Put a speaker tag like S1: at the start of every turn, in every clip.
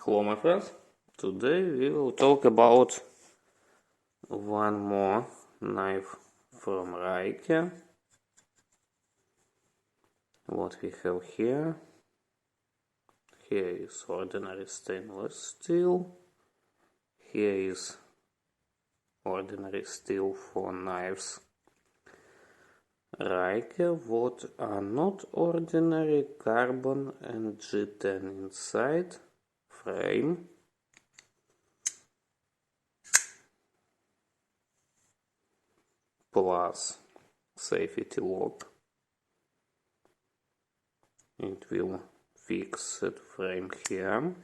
S1: Hello my friends, today we will talk about one more knife from Ruike. What we have here is ordinary stainless steel, here is ordinary steel for knives Ruike. What are not ordinary? Carbon and G10 inside frame, plus safety lock. It will fix that frame here.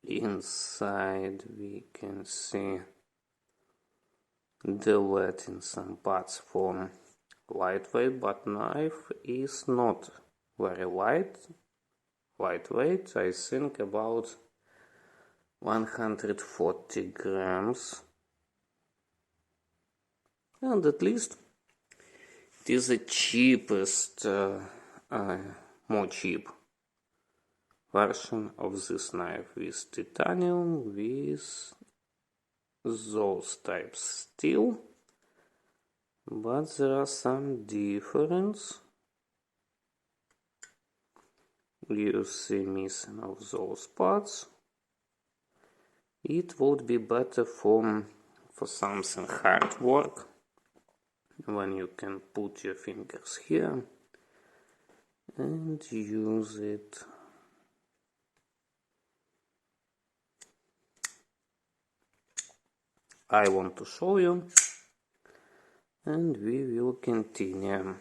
S1: Inside we can see the lead in some parts for lightweight, but knife is not very lightweight. I think about 140 grams, and at least it is the cheapest, more cheap version of this knife with titanium, with those types steel, but there are some difference. You see missing of those parts. It would be better for something hard work, when you can put your fingers here and use it. I want to show you, and we will continue.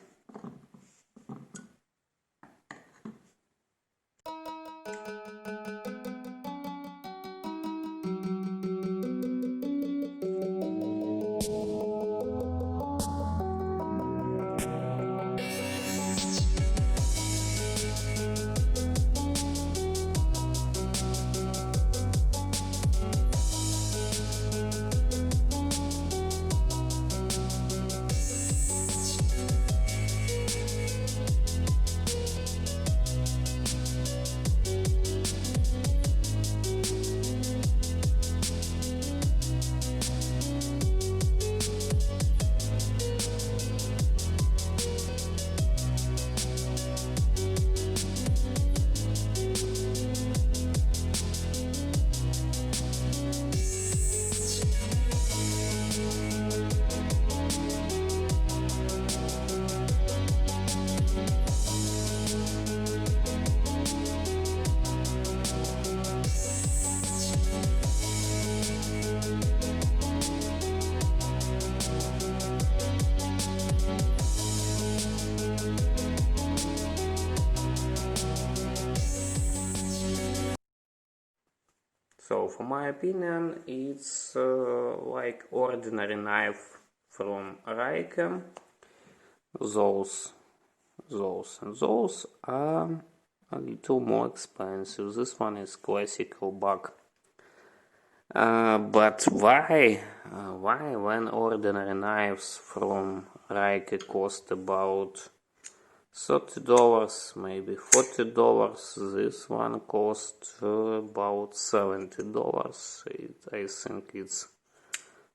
S1: So, for my opinion, it's like ordinary knife from Ruike. Those and those are a little more expensive. This one is classical buck. But why when ordinary knives from Ruike cost about $30, maybe $40, this one cost about $70. I think it's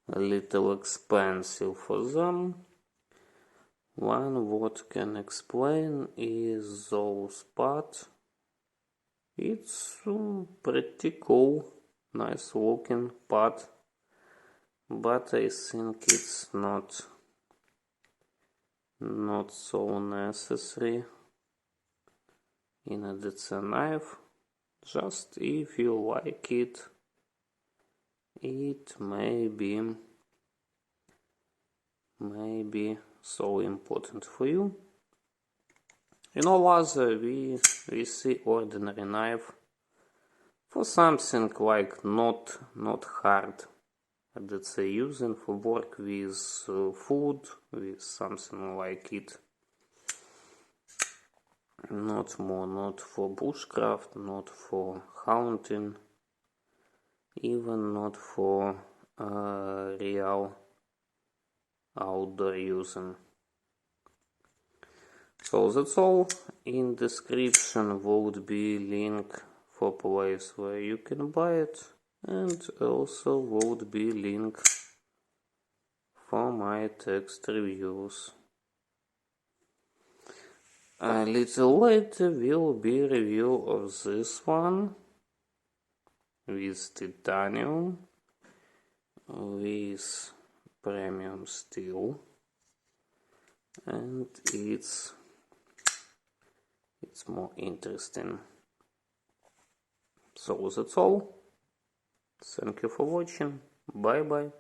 S1: a little expensive for them. One what can explain is those parts. It's pretty cool, nice looking part, but I think it's not so necessary in a DCC knife. Just if you like it, it may be so important for you. In all other, we see ordinary knife for something like not hard, that they using for work with food, with something like it. Not for bushcraft, not for hunting, even not for real outdoor using. So that's all. In description would be link for place where you can buy it, and also would be link for my text reviews. A little later will be review of this one with titanium, with premium steel, and it's more interesting. So that's all. Thank you for watching. Bye bye.